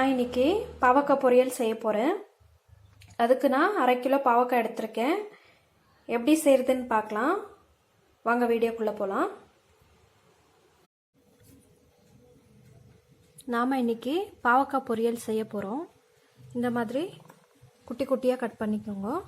நான் இன்றைக்கி பாவக்காய் பொரியல் செய்ய போகிறேன். அதுக்கு நான் 1/2 கிலோ பாவக்காய் எடுத்திருக்கேன். எப்படி செய்கிறதுன்னு பார்க்கலாம் வாங்க, வீடியோக்குள்ளே போகலாம். நாம் இன்றைக்கி பாவக்காய் பொரியல் செய்ய போகிறோம். இந்த மாதிரி குட்டி குட்டியாக கட் பண்ணிக்கோங்க.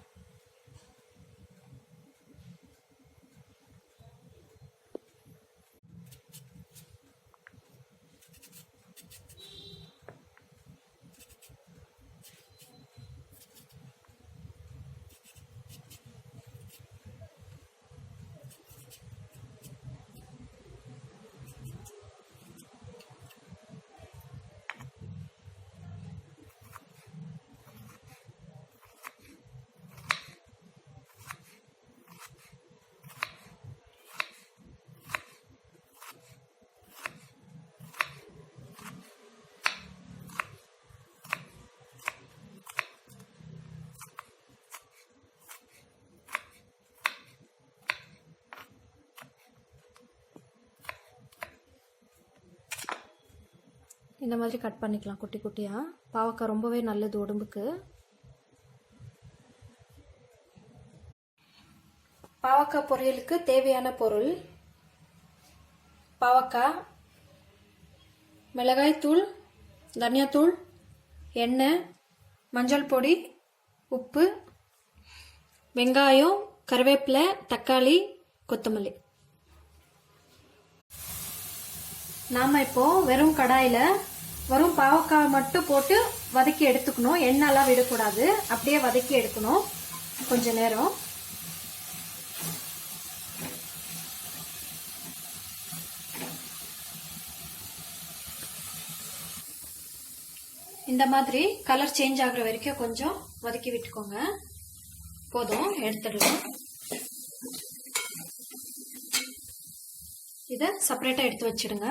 இந்த மாதிரி கட் பண்ணிக்கலாம் குட்டி குட்டியாக. பாவக்காய் ரொம்பவே நல்லது உடம்புக்கு. பாவக்காய் பொரியலுக்கு தேவையான பொருள்: பாவக்காய், மிளகாய்த்தூள், தனியாத்தூள், எண்ணெய், மஞ்சள் பொடி, உப்பு, வெங்காயம், கருவேப்பிலை, தக்காளி, கொத்தமல்லி. நாம் இப்போ வெறும் கடாயில் வெறும் பாவக்காய் மட்டும் போட்டு வதக்கி எடுத்துக்கணும். எண்ணெய்லாம் விடக்கூடாது, அப்படியே வதக்கி எடுக்கணும் கொஞ்ச நேரம். இந்த மாதிரி கலர் சேஞ்ச் ஆகுற வரைக்கும் கொஞ்சம் வதக்கி விட்டுக்கோங்க. போதும், எடுத்துடலாம். இதை செப்பரேட்டா எடுத்து வச்சிடுங்க.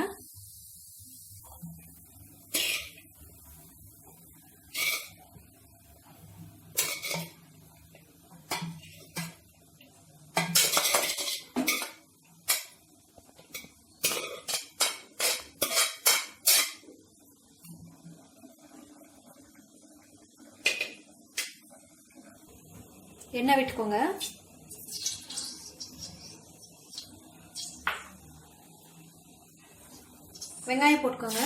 எண்ணெய் விட்டுக்கோங்க. வெங்காயம் போட்டுக்கோங்க.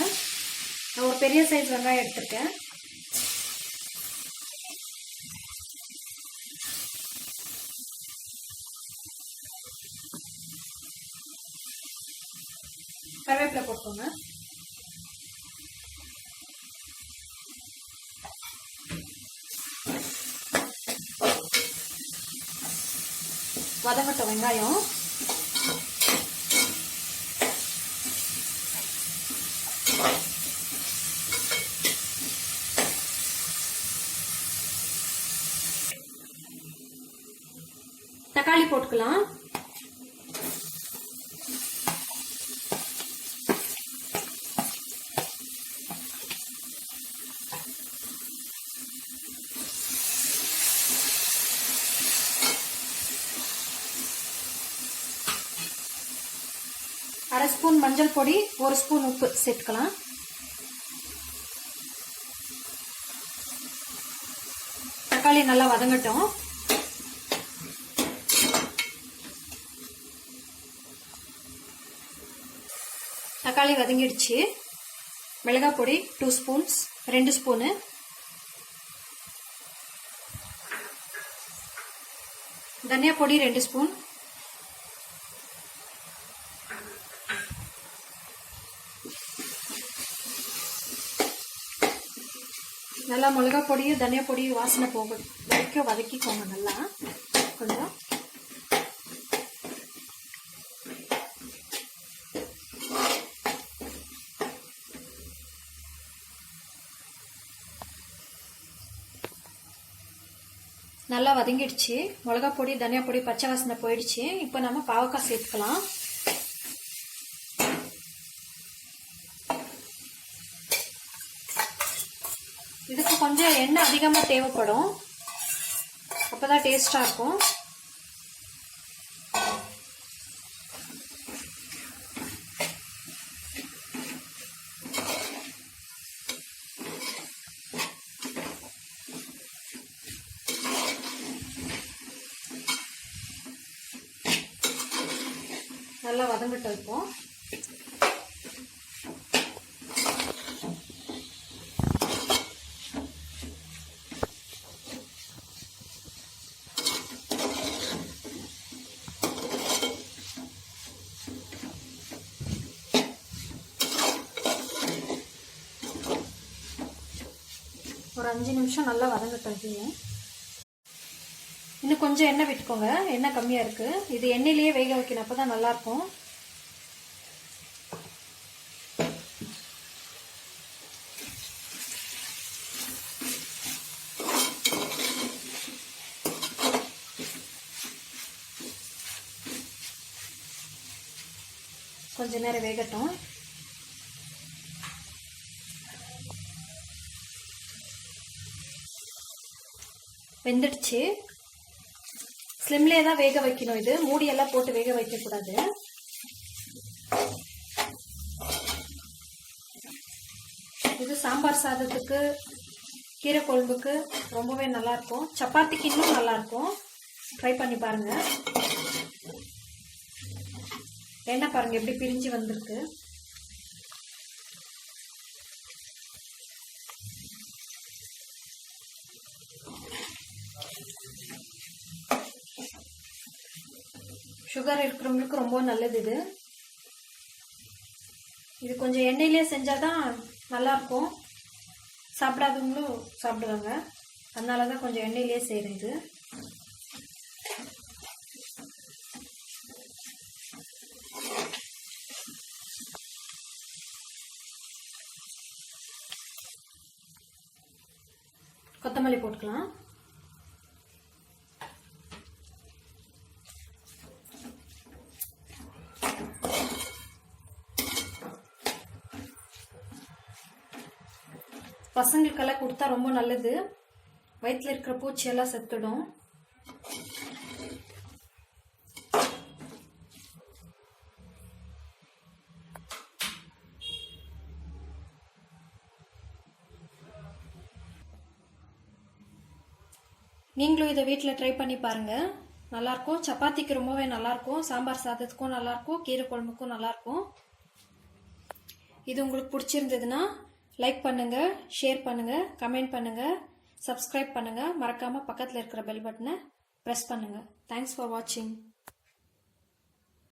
நான் ஒரு பெரிய சைஸ் வெங்காயம் எடுத்திருக்கேன். கருவேப்பிலை போட்டுக்கோங்க. வதங்கட்டும் வெங்காயம். தக்காளி போட்டுக்கலாம். அரை ஸ்பூன் மஞ்சள் பொடி, 1 ஸ்பூன் உப்பு சேர்த்துக்கலாம். தக்காளி நல்லா வதங்கட்டும். தக்காளி வதங்கிடுச்சு. மிளகாய் பொடி 2 ஸ்பூன்ஸ், 2 ஸ்பூனு. தனியா பொடி 2 ஸ்பூன். நல்லா மிளகாய் பொடியும் தனியா பொடியும் வாசனை போக வரைக்கும் வதக்கிக்கோங்க. நல்லா கொஞ்சம் நல்லா வதங்கிடுச்சு. மிளகாய் பொடி தனியா பொடி பச்சை வாசனை போயிடுச்சு. இப்போ நம்ம பாவக்காய் சேர்த்துக்கலாம். இதுக்கு கொஞ்சம் எண்ணெய் அதிகமாக தேவைப்படும், அப்பதான் டேஸ்டா இருக்கும். நல்லா வதங்கட்டும். இப்போ ஒரு 5 நிமிஷம் நல்லா வதங்கட்டும். இதையும் இன்னும் கொஞ்சம் எண்ணெய் விட்டுக்கோங்க. எண்ணெய் கம்மியாக இருக்குது. இது எண்ணெயிலேயே வேக வைக்கணும், அப்போ தான் நல்லாயிருக்கும். கொஞ்ச நேரம் வேகட்டும். வெந்துடுச்சு. ஸ்லிம்லேயே தான் வேக வைக்கணும். இது மூடியெல்லாம் போட்டு வேக வைக்கக்கூடாது. இது சாம்பார் சாதத்துக்கு, கீரை குழம்புக்கு ரொம்பவே நல்லாயிருக்கும். சப்பாத்திக்கு இன்னும் நல்லாயிருக்கும். ட்ரை பண்ணி பாருங்க. எண்ணெய் பாருங்க எப்படி பிரிஞ்சு வந்திருக்கு. சுகர் இருக்கிறவங்களுக்கு ரொம்ப நல்லது இது. இது கொஞ்சம் எண்ணெயிலே செஞ்சாதான் நல்லா இருக்கும். சாப்பிடாதவங்களும் சாப்பிடுவாங்க. அதனால தான் கொஞ்சம் எண்ணெயிலே செய்கிறேன். இது கொத்தமல்லி போட்டுக்கலாம். பசங்களுக்கெல்லாம் கொடுத்தா ரொம்ப நல்லது. வயிற்றுல இருக்கிற பூச்சியெல்லாம் செத்துடும். நீங்களும் இதை வீட்டில் ட்ரை பண்ணி பாருங்கள். நல்லாயிருக்கும். சப்பாத்திக்கு ரொம்பவே நல்லாயிருக்கும். சாம்பார் சாதத்துக்கும் நல்லாயிருக்கும். கீரை குழம்புக்கும் நல்லாயிருக்கும். இது உங்களுக்கு பிடிச்சிருந்ததுன்னா லைக் பண்ணுங்கள், ஷேர் பண்ணுங்கள், கமெண்ட் பண்ணுங்கள், சப்ஸ்கிரைப் பண்ணுங்கள். மறக்காமல் பக்கத்தில் இருக்கிற பெல் பட்டனை ப்ரெஸ் பண்ணுங்கள். தேங்க்ஸ் ஃபார் வாட்சிங்.